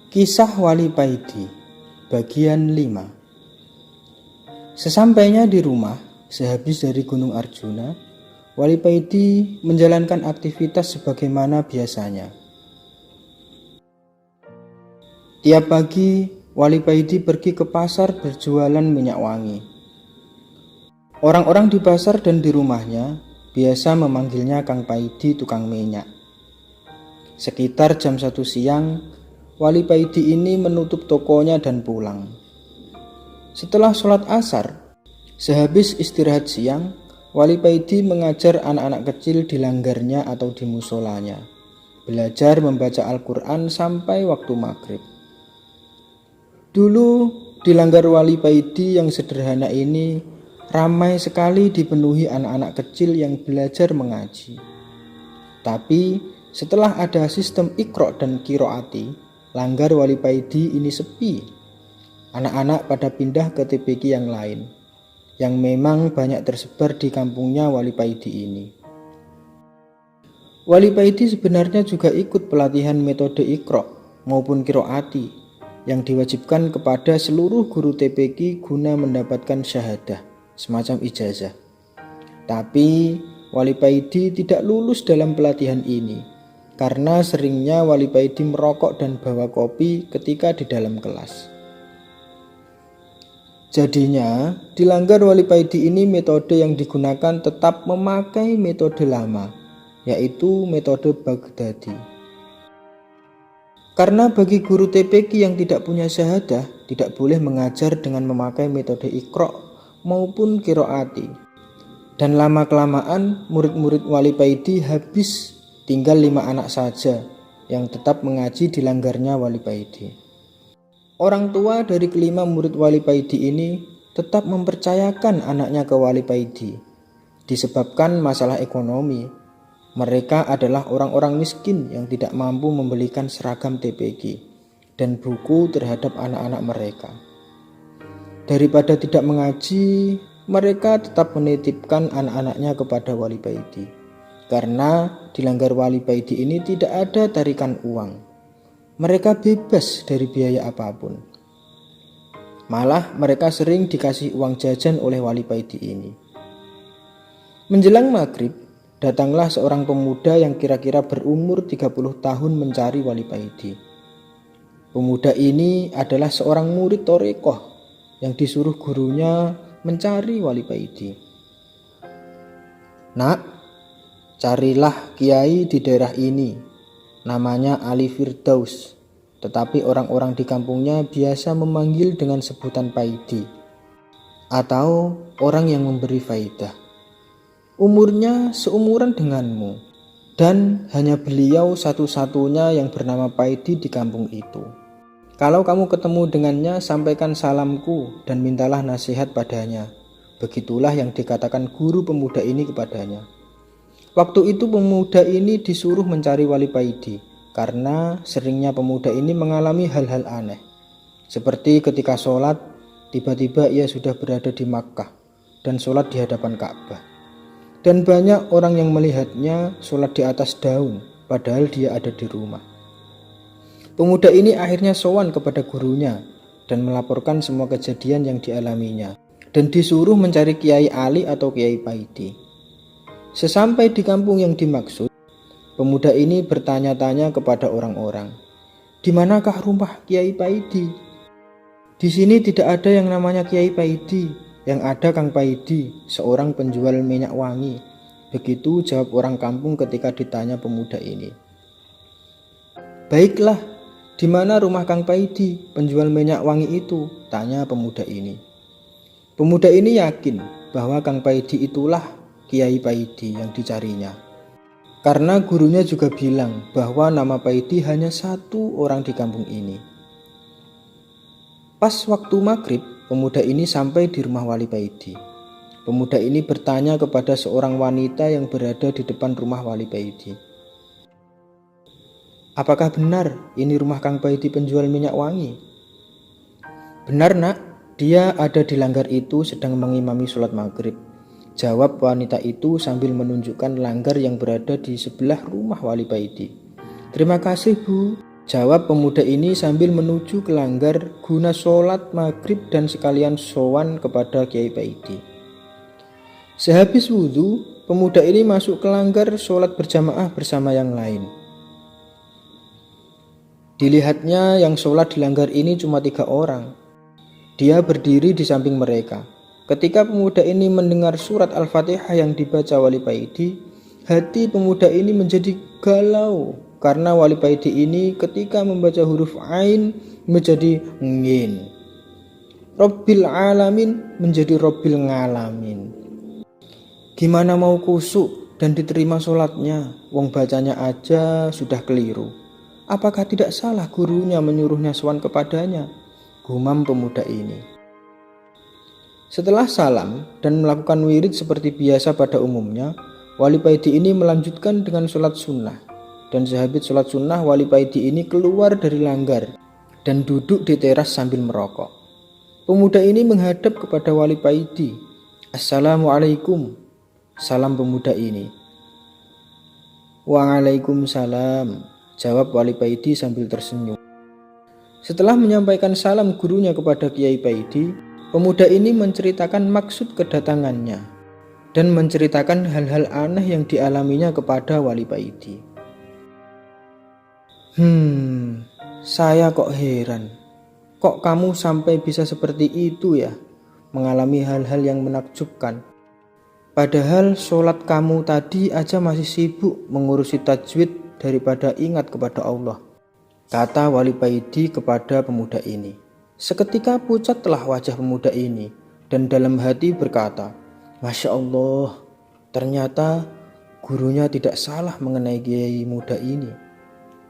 Kisah Wali Paidi, bagian 5. Sesampainya di rumah, sehabis dari Gunung Arjuna, Wali Paidi menjalankan aktivitas sebagaimana biasanya. Tiap pagi, Wali Paidi pergi ke pasar berjualan minyak wangi. Orang-orang di pasar dan di rumahnya biasa memanggilnya Kang Paidi tukang minyak. Sekitar jam 1 siang, Wali Paidi ini menutup tokonya dan pulang. Setelah sholat asar, sehabis istirahat siang, Wali Paidi mengajar anak-anak kecil di langgarnya atau di musolanya, belajar membaca Al-Quran sampai waktu maghrib. Dulu di langgar Wali Paidi yang sederhana ini ramai sekali dipenuhi anak-anak kecil yang belajar mengaji. Tapi setelah ada sistem Iqra dan Qiroati, langgar Wali Paidi ini sepi. Anak-anak pada pindah ke TPQ yang lain, yang memang banyak tersebar di kampungnya Wali Paidi ini. Wali Paidi sebenarnya juga ikut pelatihan metode Iqra maupun Qiroati yang diwajibkan kepada seluruh guru TPQ guna mendapatkan syahadah, semacam ijazah. Tapi Wali Paidi tidak lulus dalam pelatihan ini karena seringnya Wali Paidi merokok dan bawa kopi ketika di dalam kelas. Jadinya, di langgar Wali Paidi ini metode yang digunakan tetap memakai metode lama, yaitu metode Baghdadi. Karena bagi guru TPQ yang tidak punya syahadah, tidak boleh mengajar dengan memakai metode Iqra maupun Qiroati. Dan lama-kelamaan murid-murid Wali Paidi habis, tinggal 5 anak saja yang tetap mengaji di langgarnya Wali Paidi. Orang tua dari kelima murid Wali Paidi ini tetap mempercayakan anaknya ke Wali Paidi disebabkan masalah ekonomi. Mereka adalah orang-orang miskin yang tidak mampu membelikan seragam TPQ dan buku terhadap anak-anak mereka. Daripada tidak mengaji, mereka tetap menitipkan anak-anaknya kepada Wali Paidi. Karena di langgar Wali Paidi ini tidak ada tarikan uang. Mereka bebas dari biaya apapun. Malah mereka sering dikasih uang jajan oleh Wali Paidi ini. Menjelang maghrib, datanglah seorang pemuda yang kira-kira berumur 30 tahun mencari Wali Paidi. Pemuda ini adalah seorang murid Thoreqoh yang disuruh gurunya mencari Wali Paidi. "Nak, carilah kiai di daerah ini, namanya Ali Firdaus, tetapi orang-orang di kampungnya biasa memanggil dengan sebutan Paidi, atau orang yang memberi faidah. Umurnya seumuran denganmu, dan hanya beliau satu-satunya yang bernama Paidi di kampung itu. Kalau kamu ketemu dengannya, sampaikan salamku dan mintalah nasihat padanya." Begitulah yang dikatakan guru pemuda ini kepadanya. Waktu itu pemuda ini disuruh mencari Wali Paidi karena seringnya pemuda ini mengalami hal-hal aneh. Seperti ketika sholat, tiba-tiba ia sudah berada di Makkah dan sholat di hadapan Ka'bah. Dan banyak orang yang melihatnya sholat di atas daun, padahal dia ada di rumah. Pemuda ini akhirnya sowan kepada gurunya dan melaporkan semua kejadian yang dialaminya dan disuruh mencari Kiai Ali atau Kiai Paidi. Sesampai di kampung yang dimaksud, pemuda ini bertanya-tanya kepada orang-orang, "Di manakah rumah Kiai Paidi?" "Di sini tidak ada yang namanya Kiai Paidi, yang ada Kang Paidi, seorang penjual minyak wangi." Begitu jawab orang kampung ketika ditanya pemuda ini. "Baiklah, di mana rumah Kang Paidi, penjual minyak wangi itu?" tanya pemuda ini. Pemuda ini yakin bahwa Kang Paidi itulah Kiai Paidi yang dicarinya. Karena gurunya juga bilang bahwa nama Paidi hanya satu orang di kampung ini. Pas waktu maghrib, pemuda ini sampai di rumah Wali Paidi. Pemuda ini bertanya kepada seorang wanita yang berada di depan rumah Wali Paidi. "Apakah benar ini rumah Kang Paidi penjual minyak wangi?" "Benar, Nak, dia ada di langgar itu sedang mengimami sholat maghrib," jawab wanita itu sambil menunjukkan langgar yang berada di sebelah rumah Wali Paidi. "Terima kasih, Bu," Jawab pemuda ini sambil menuju ke langgar guna sholat maghrib dan sekalian sowan kepada Kiai Paidi. Sehabis wudhu, pemuda ini masuk ke langgar sholat berjamaah bersama yang lain. Dilihatnya yang sholat di langgar ini cuma 3 orang. Dia berdiri di samping mereka. Ketika pemuda ini mendengar surat Al-Fatihah yang dibaca Wali Paidi, hati pemuda ini menjadi galau karena Wali Paidi ini ketika membaca huruf Ain menjadi Ngin, Robbil Alamin menjadi Robbil Ngalamin. Gimana mau kusuk dan diterima sholatnya, wong bacanya aja sudah keliru. Apakah tidak salah gurunya menyuruhnya sowan kepadanya? Gumam pemuda ini. Setelah salam dan melakukan wirid seperti biasa pada umumnya, Wali Paidi ini melanjutkan dengan sholat sunnah. Dan sehabis sholat sunnah, Wali Paidi ini keluar dari langgar dan duduk di teras sambil merokok. Pemuda ini menghadap kepada Wali Paidi. Assalamualaikum, salam pemuda ini. Waalaikumsalam, jawab Wali Paidi sambil tersenyum. Setelah menyampaikan salam gurunya kepada Kiai Paidi, pemuda ini menceritakan maksud kedatangannya dan menceritakan hal-hal aneh yang dialaminya kepada Wali Paidi. Saya kok heran. Kok kamu sampai bisa seperti itu ya? Mengalami hal-hal yang menakjubkan. Padahal sholat kamu tadi aja masih sibuk mengurusi tajwid daripada ingat kepada Allah, kata Wali Paidi kepada pemuda ini. Seketika pucatlah wajah pemuda ini dan dalam hati berkata, Masya Allah, ternyata gurunya tidak salah mengenai kiai muda ini.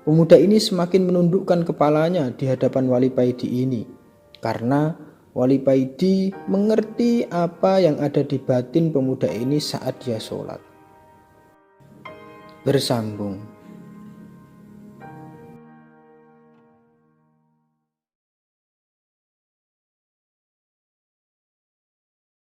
Pemuda ini semakin menundukkan kepalanya di hadapan Wali Paidi ini karena Wali Paidi mengerti apa yang ada di batin pemuda ini saat dia sholat. Bersambung.